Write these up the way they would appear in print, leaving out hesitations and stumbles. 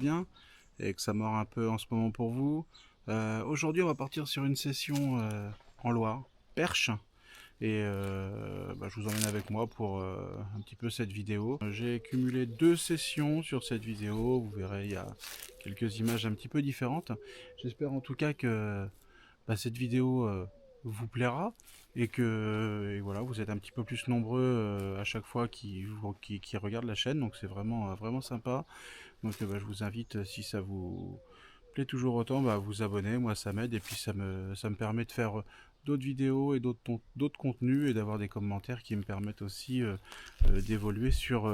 bien et que ça mord un peu en ce moment pour vous. Aujourd'hui, on va partir sur une session en Loire, perche. Et je vous emmène avec moi pour un petit peu cette vidéo. J'ai cumulé 2 sessions sur cette vidéo. Vous verrez, il y a quelques images un petit peu différentes. J'espère en tout cas que cette vidéo vous plaira et que voilà, vous êtes un petit peu plus nombreux à chaque fois qui regardent la chaîne. Donc c'est vraiment sympa. Donc je vous invite, si ça vous plaît toujours autant, à vous abonner. Moi ça m'aide et puis ça me permet de faire d'autres vidéos et d'autres contenus et d'avoir des commentaires qui me permettent aussi d'évoluer sur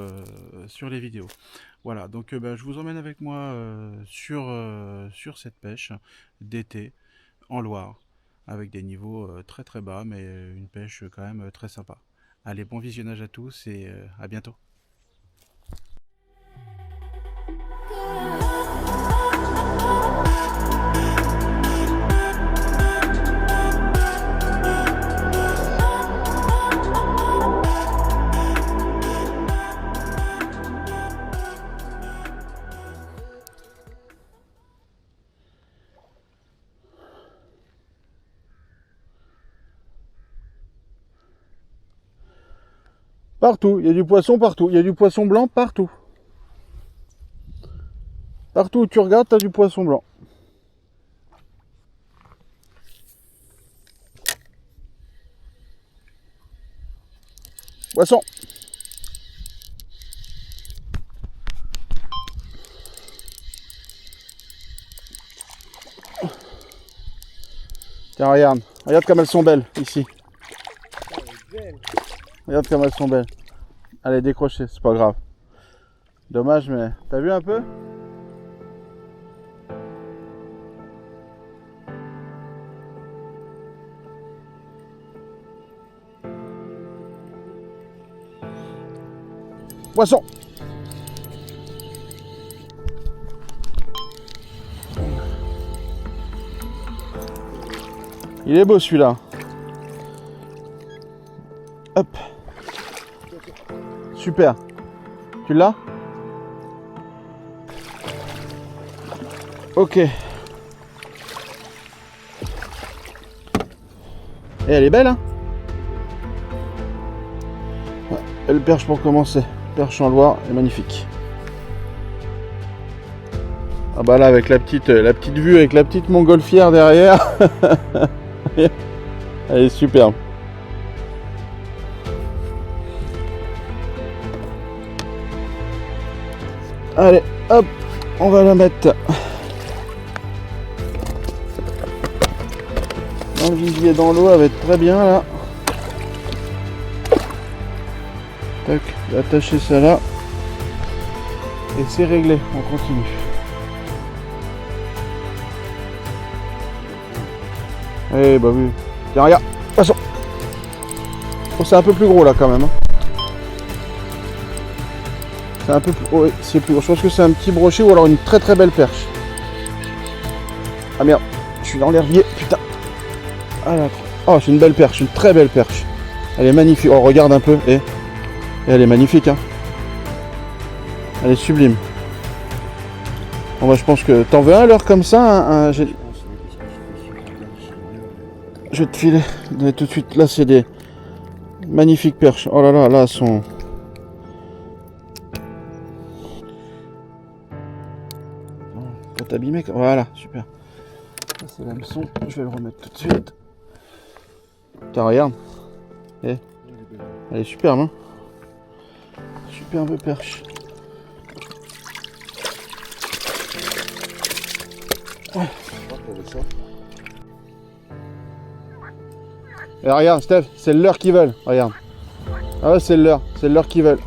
les vidéos. Voilà, donc je vous emmène avec moi sur cette pêche d'été en Loire avec des niveaux très très bas mais une pêche quand même très sympa. Allez, bon visionnage à tous et à bientôt. Partout, il y a du poisson partout, il y a du poisson blanc partout. Partout où tu regardes, tu as du poisson blanc. Poisson. Tiens, regarde comme elles sont belles ici. Regarde comme elles sont belles. Allez, décrocher, c'est pas grave. Dommage, mais t'as vu un peu? Poisson. Il est beau celui-là. Hop. Super. Tu l'as? Ok. Et elle est belle, hein? Ouais, belle perche pour commencer. Perche en Loire est magnifique. Ah bah là avec la petite vue avec la petite montgolfière derrière. Elle est superbe. Allez, hop, on va la mettre dans le vivier dans l'eau, elle va être très bien là. Tac, attacher ça là. Et c'est réglé, on continue. Eh bah oui. Tiens, regarde, poisson. Oh, c'est un peu plus gros là quand même. Hein. C'est un peu plus. Oh, c'est plus gros. Je pense que c'est un petit brochet ou alors une très très belle perche. Ah merde, je suis dans l'herbier, putain. Ah là. Oh, c'est une belle perche, une très belle perche. Elle est magnifique. Oh, regarde un peu. Et elle est magnifique, hein. Elle est sublime. Bon bah je pense que t'en veux un alors comme ça. Je vais te filer tout de suite. Là c'est des magnifiques perches. Oh là là, là elles sont. Pas t'abîmer. Voilà, super. Ça c'est l'hameçon. Je vais le remettre tout de suite. Tiens, regarde. Eh. Elle est superbe, hein. Superbe perche. Ouais. Et regarde Steph, c'est le leurre qu'ils veulent, regarde. Ah ouais, c'est le leurre qu'ils veulent.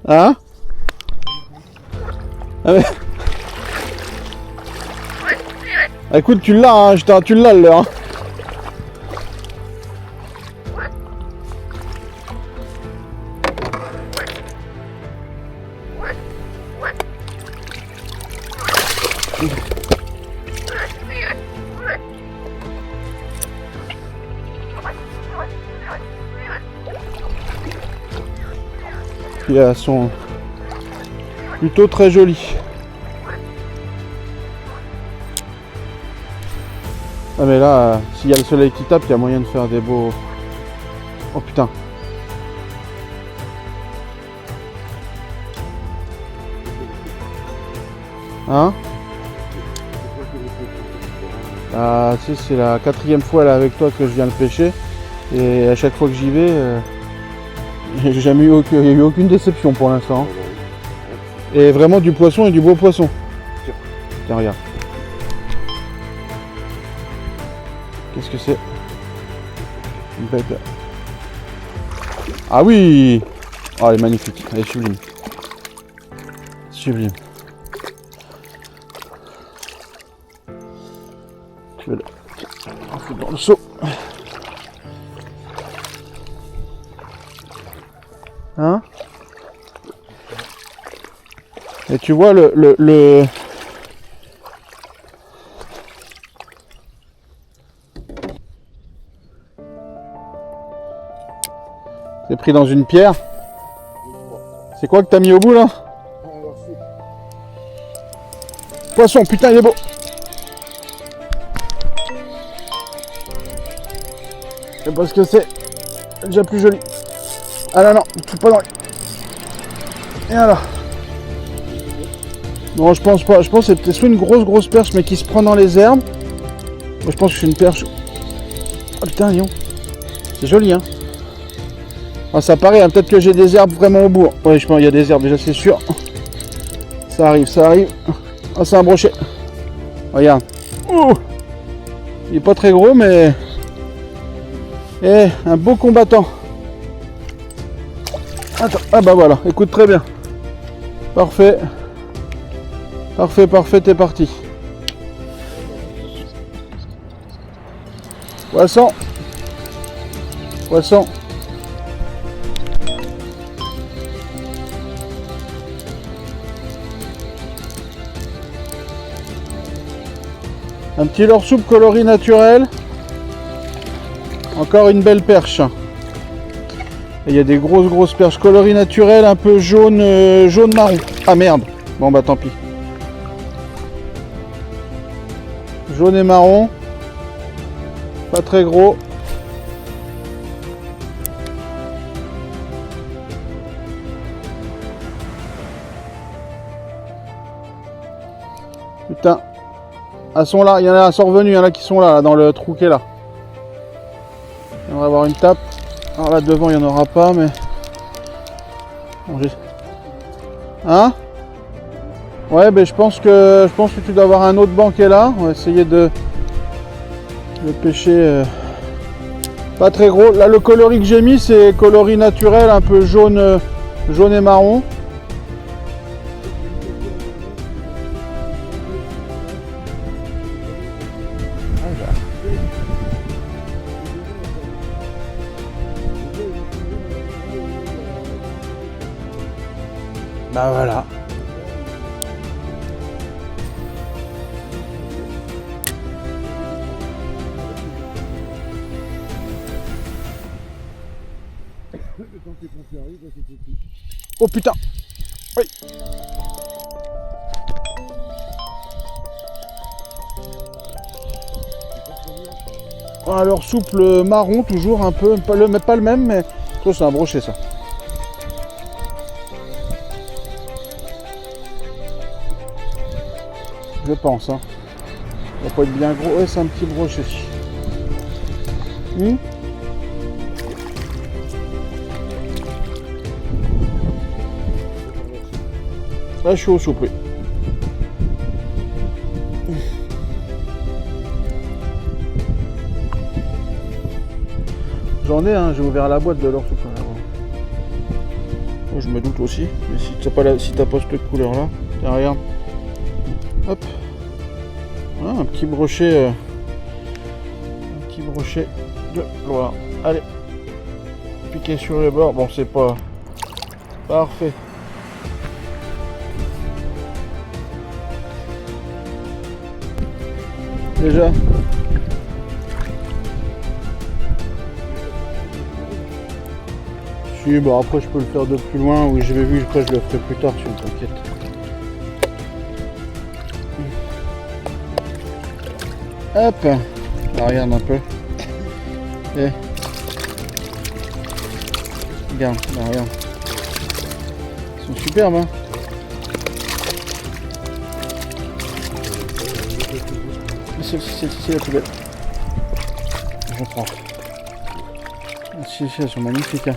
Hein? Ah mais... Écoute, tu l'as, hein, tu l'as le leurre. Hein. Puis elles sont plutôt très jolies. Ah mais là, s'il y a le soleil qui tape, il y a moyen de faire des beaux... Oh putain. Hein? Ah, tu sais, c'est la 4e fois là avec toi que je viens le pêcher. Et à chaque fois que j'y vais, j'ai jamais eu il n'y a eu aucune déception pour l'instant. Et vraiment du poisson et du beau poisson. Tiens, regarde. Qu'est-ce que c'est? Une bête. Ah oui! Oh, elle est magnifique, elle est sublime. Sublime. Je vais la foutre dans le seau. Hein? Et tu vois le... C'est pris dans une pierre. C'est quoi que t'as mis au bout là? Poisson, putain il est beau. Je sais pas ce que c'est. Déjà plus joli. Ah non non, tout pas dans les... Et alors? Non je pense pas. Je pense que c'est peut-être soit une grosse perche mais qui se prend dans les herbes. Moi je pense que c'est une perche. Oh putain Lyon. C'est joli hein. Ah, ça paraît, hein, peut-être que j'ai des herbes vraiment au bout. Oui, je pense qu'il y a des herbes déjà, c'est sûr. Ça arrive, ça arrive. Ah, c'est un brochet. Regarde. Oh, il est pas très gros, mais... Eh, un beau combattant. Attends, ah bah voilà, écoute très bien. Parfait. Parfait, parfait, t'es parti. Poisson. Poisson. Un petit leurre soupe coloris naturel. Encore une belle perche. Et il y a des grosses perches coloris naturel, un peu jaune, jaune marron. Ah merde. Bon bah tant pis. Jaune et marron. Pas très gros. Putain. Elles sont là, il y en a, elles sont revenues, il y en a qui sont là, dans le trou qui est là. J'aimerais avoir une tape. Alors là devant il n'y en aura pas mais... Bon, hein? Ouais ben je pense que tu dois avoir un autre banc qui est là. On va essayer de pêcher pas très gros. Là le coloris que j'ai mis c'est coloris naturel, un peu jaune, jaune et marron. Bah voilà. Oh putain. Oui. Alors souple marron toujours un peu, pas le même mais toi c'est un brochet ça. Je pense hein. Ça va pas être bien gros. Ouais c'est un petit brochet. Là je suis au soupe, oui. J'en ai, hein, j'ai ouvert la boîte de leur soupe. Oh, je me doute aussi, mais si t'as pas cette couleur là, tiens regarde. Hop. Voilà, un petit brochet. De voilà. Allez. Piquer sur les bords. Bon c'est pas parfait. Déjà. Si, bon après je peux le faire de plus loin, oui j'avais vu, après je le ferai plus tard si on t'inquiète. Hop, là, regarde un peu. Et regarde, là, regarde. Ils sont superbes hein. C'est la plus belle. Je prends. Si, elles sont magnifiques hein.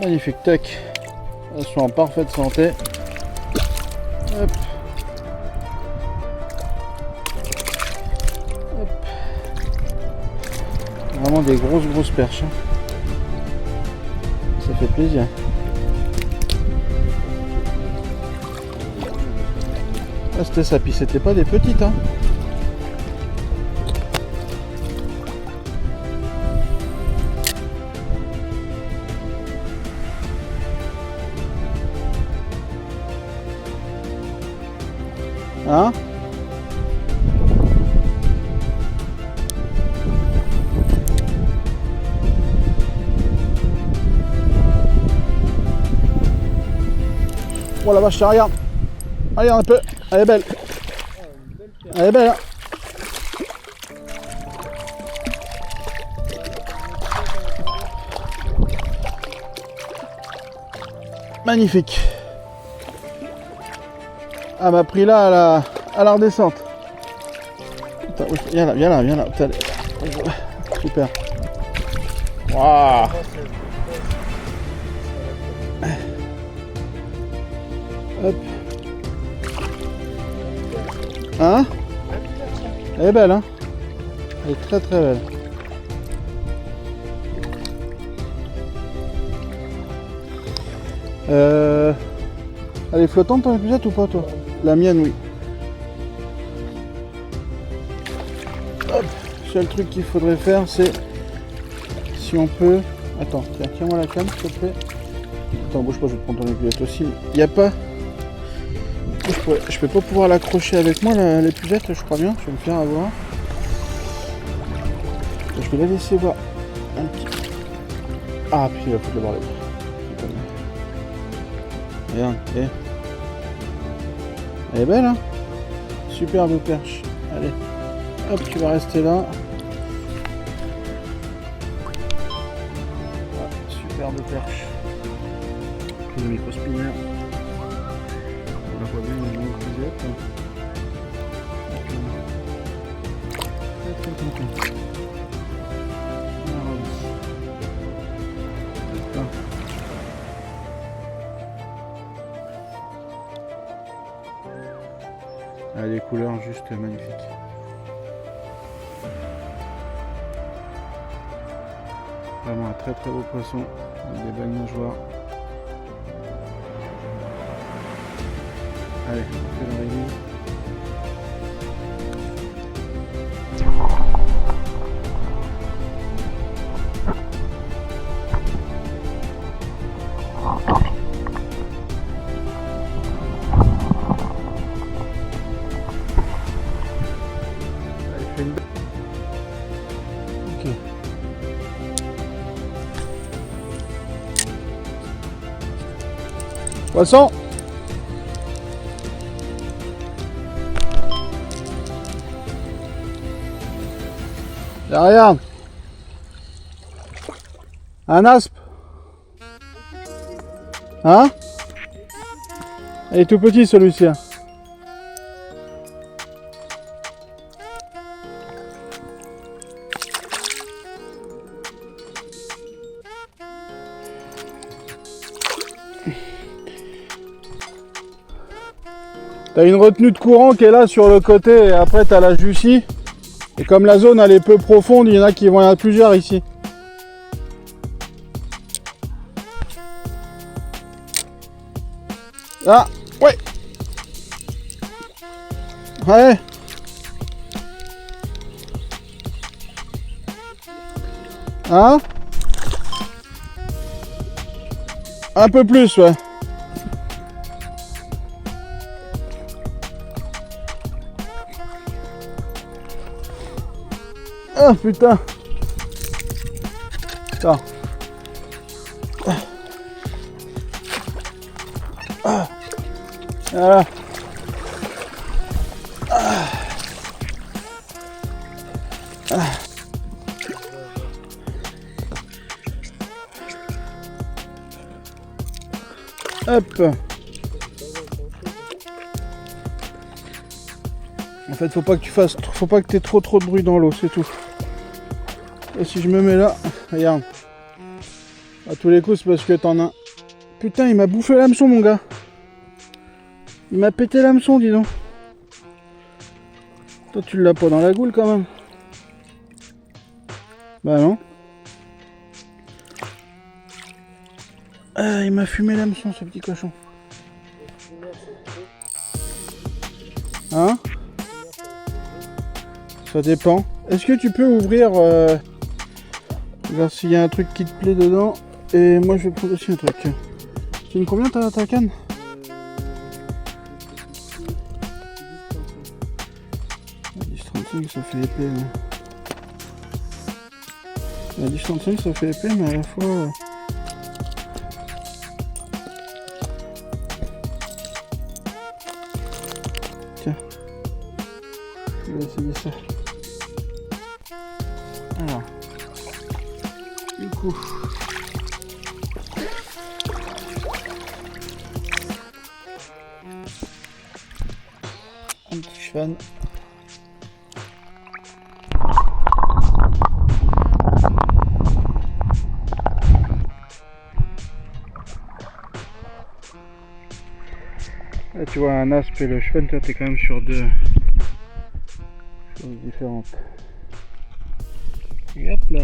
Magnifique, tac. Elles sont en parfaite santé. Hop. Hop. Vraiment des grosses perches. Hein. Ça fait plaisir. Ah, c'était ça, puis c'était pas des petites. Hein. Hein? Oh la vache, regarde. Regarde un peu. Elle est belle. Elle est belle. Hein? Magnifique. Elle m'a pris là à la redescente. Attends, viens là. Putain, super. Waouh. Hop. Hein? Elle est belle, hein? Elle est très belle. Elle est flottante ton épuisette ou pas toi? La mienne oui. Hop. Seul truc qu'il faudrait faire c'est si on peut. Attends, tiens-moi la canne s'il te plaît. Attends, bouge pas, je vais prendre ton épuisette aussi. Il n'y a pas. Je peux pas pouvoir l'accrocher avec moi l'épuisette, je crois bien. Je vais me faire avoir. Je vais la laisser voir un petit. Ah puis il va foutre le bordel. Regarde, elle est belle hein. Superbe perche. Allez, hop, tu vas rester là. Ah, superbe perche. Le micro-spinner. On la voit bien dans le épuisette. Très content. Ah, les couleurs juste magnifiques. Vraiment un très beau poisson avec des belles nageoires. Allez, on fait la réglisse. Ok. Poisson. Là, regarde. Un aspe. Hein? Il est tout petit celui-ci. T'as une retenue de courant qui est là sur le côté et après t'as la Jussie. Et comme la zone elle est peu profonde, il y en a qui vont y avoir plusieurs ici. Ah, ouais. Ouais. Hein? Un peu plus, ouais. Ah putain. Putain. Ah. Voilà. Ah. Ah. Hop. En fait, faut pas que tu aies trop de bruit dans l'eau, c'est tout. Et si je me mets là, regarde. À tous les coups, c'est parce que t'en as. Putain, il m'a bouffé l'hameçon, mon gars. Il m'a pété l'hameçon, dis donc. Toi, tu l'as pas dans la goule quand même. Bah non. Ah, il m'a fumé l'hameçon, ce petit cochon. Hein? Ça dépend. Est-ce que tu peux ouvrir voir s'il y a un truc qui te plaît dedans? Et moi, je vais prendre aussi un truc. Tu me combien ta canne? 10,35 ça fait épais. Hein. 10,35 ça fait épais, mais à la fois. Tiens. Je vais essayer ça. Alors. Du coup. Un petit cheval. Là tu vois un aspe et le cheval, tu es quand même sur deux choses différentes. Et hop là.